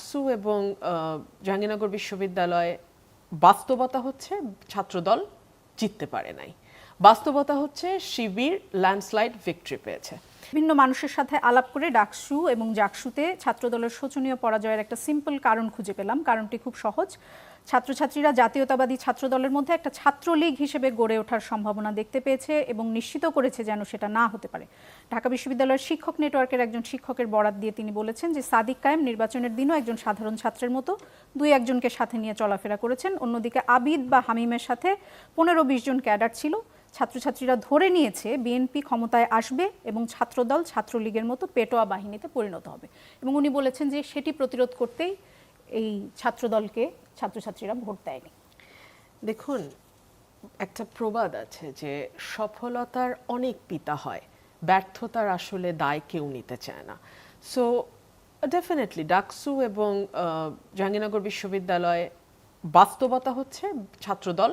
ডাকসু এবং জাহাঙ্গীরনগর বিশ্ববিদ্যালয়ে বাস্তবতা হচ্ছে ছাত্রদল জিততে পারে নাই, বাস্তবতা হচ্ছে শিবির ল্যান্ডস্লাইড ভিক্টরি পেয়েছে। বিভিন্ন মানুষের সাথে আলাপ করে ডাকসু এবং জাকসুতে ছাত্রদলের শোচনীয় পরাজয়ের একটা সিম্পল কারণ খুঁজে পেলাম। কারণটি খুব সহজ। ছাত্রছাত্রীরা জাতীয়তাবাদী ছাত্রদলের মধ্যে একটা ছাত্রলীগ হিসেবে গড়ে ওঠার সম্ভাবনা দেখতে পেয়েছে এবং নিশ্চিত করেছে যেন সেটা না হতে পারে। ঢাকা বিশ্ববিদ্যালয়ের শিক্ষক নেটওয়ার্কের একজন শিক্ষকের বরাত দিয়ে তিনি বলেছেন যে সাদিক কায়েম নির্বাচনের দিনও একজন সাধারণ ছাত্রের মতো দুই একজনকে সাথে নিয়ে চলাফেরা করেছেন। অন্যদিকে আবিদ বা হামিমের সাথে 15-20 জন ক্যাডার ছিল। ছাত্রছাত্রীরা ধরে নিয়েছে বিএনপি ক্ষমতায় আসবে এবং ছাত্রদল ছাত্রলীগের মতো পেটোয়া বাহিনীতে পরিণত হবে এবং উনি বলেছেন যে সেটি প্রতিরোধ করতেই এই ছাত্রদলকে ছাত্রছাত্রীরা ভোট দেয়নি। দেখুন, একটা প্রবাদ আছে যে সফলতার অনেক পিতা হয়, ব্যর্থতার আসলে দায় কেউ নিতে চায় না। সো ডেফিনেটলি ডাকসু এবং জাহাঙ্গীরনগর বিশ্ববিদ্যালয়ে বাস্তবতা হচ্ছে ছাত্রদল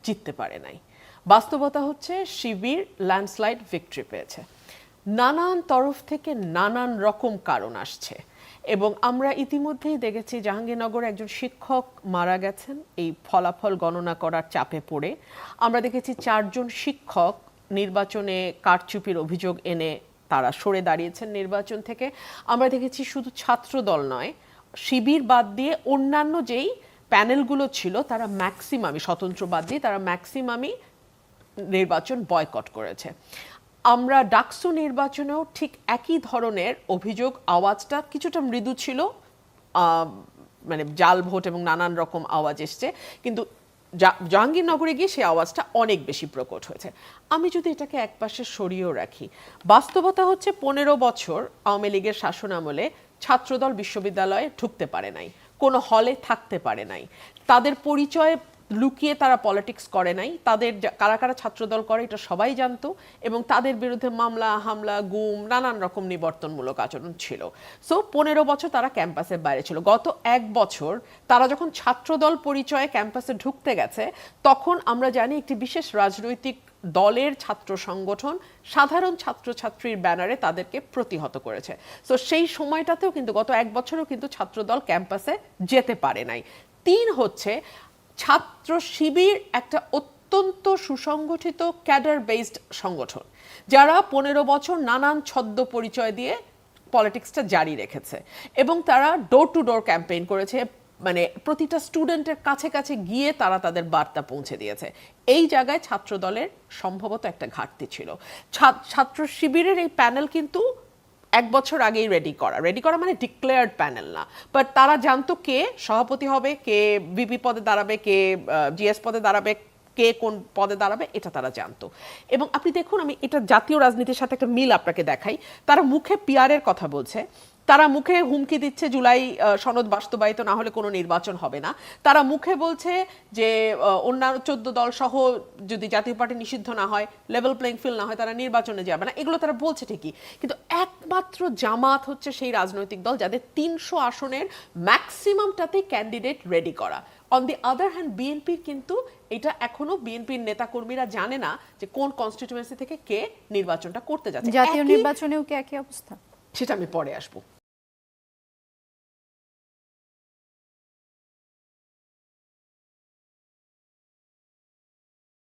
জিততে পারে নাই, বাস্তবতা হচ্ছে শিবির ল্যান্ডস্লাইড ভিক্টরি পেয়েছে। নানান তরফ থেকে নানান রকম কারণ আসছে এবং আমরা ইতিমধ্যেই দেখেছি জাহাঙ্গীরনগরে একজন শিক্ষক মারা গেছেন এই ফলাফল গণনা করার চাপে পড়ে। আমরা দেখেছি 4 জন শিক্ষক নির্বাচনে কারচুপির অভিযোগ এনে তারা সরে দাঁড়িয়েছেন নির্বাচন থেকে। আমরা দেখেছি শুধু ছাত্রদল নয়, শিবির বাদ দিয়ে অন্যান্য যেই প্যানেলগুলো ছিল তারা ম্যাক্সিমামই, স্বতন্ত্র বাদ দিয়ে তারা ম্যাক্সিমামই নির্বাচন বয়কট করেছে। আমরা ডাকসু নির্বাচনেও ঠিক একই ধরনের অভিযোগ, আওয়াজটা কিছুটা মৃদু ছিল, মানে জাল ভোট এবং নানান রকম আওয়াজ এসছে, কিন্তু জাহাঙ্গীরনগরে গিয়ে সেই আওয়াজটা অনেক বেশি প্রকট হয়েছে। আমি যদি এটাকে একপাশে সরিয়েও রাখি, বাস্তবতা হচ্ছে 15 বছর আওয়ামী লীগের শাসনামলে ছাত্রদল বিশ্ববিদ্যালয়ে ঢুকতে পারে নাই, কোনো হলে থাকতে পারে নাই, তাদের পরিচয় লুকিয়ে তারা পলিটিক্স করে নাই, তাদের কারা কারা ছাত্রদল করে এটা সবাই জানতো এবং তাদের বিরুদ্ধে মামলা হামলা গুম নানান রকম নিবর্তনমূলক আচরণ ছিল। সো 15 বছর তারা ক্যাম্পাসের বাইরে ছিল। গত 1 বছর তারা যখন ছাত্রদল পরিচয়ে ক্যাম্পাসে ঢুকতে গেছে, তখন আমরা জানি একটি বিশেষ রাজনৈতিক দলের ছাত্র সংগঠন সাধারণ ছাত্রছাত্রীর ব্যানারে তাদেরকে প্রতিহত করেছে। সো সেই সময়টাতেও কিন্তু গত 1 বছরও কিন্তু ছাত্রদল ক্যাম্পাসে যেতে পারে নাই। 3 হচ্ছে ছাত্র শিবির একটা অত্যন্ত সুসংগঠিত ক্যাডার বেসড সংগঠন, যারা 15 বছর নানান ছদ্ম পরিচয় দিয়ে পলিটিক্সটা জারি রেখেছে এবং তারা ডোর টু ডোর ক্যাম্পেইন করেছে, মানে প্রতিটা স্টুডেন্টের কাছে কাছে গিয়ে তারা তাদের বার্তা পৌঁছে দিয়েছে। এই জায়গায় ছাত্রদলের সম্ভবত একটা ঘাটতি ছিল। ছাত্র শিবিরের এই প্যানেল কিন্তু 1 বছর আগেই রেডি করা মানে ডিক্লেয়ার্ড প্যানেল না, বাট তারা জানতো কে সভাপতি হবে, কে ভিপি পদে দাঁড়াবে, কে জিএস পদে দাঁড়াবে, কে কোন পদে দাঁড়াবে, এটা তারা জানতো। এবং আপনি দেখুন, আমি এটা জাতীয় রাজনীতির সাথে একটা মিল আপনাকে দেখাই। তারা মুখে পিআরের কথা বলছে, তারা মুখে হুমকি দিচ্ছে জুলাই সনদ বাস্তবায়িত না হলে কোনো নির্বাচন হবে না, তারা মুখে বলছে যে অন্যান্য 14 দল সহ যদি জাতীয় পার্টি নিষিদ্ধ না হয়, লেভেল প্লেইং ফিল্ড না হয়, তারা নির্বাচনে যাবে না। এগুলো তারা বলছে ঠিকই, কিন্তু একমাত্র জামাত হচ্ছে সেই রাজনৈতিক দল যাদের 300 আসনের ম্যাক্সিমামটাতেই ক্যান্ডিডেট রেডি করা। অন দি আদার হ্যান্ড বিএনপির কিন্তু এটা এখনো বিএনপির নেতাকর্মীরা জানে না যে কোন কনস্টিটিউয়েন্সি থেকে কে নির্বাচনটা করতে যাচ্ছে। জাতীয় নির্বাচনেও কি একই অবস্থা? সেটা আমি পরে আসবো।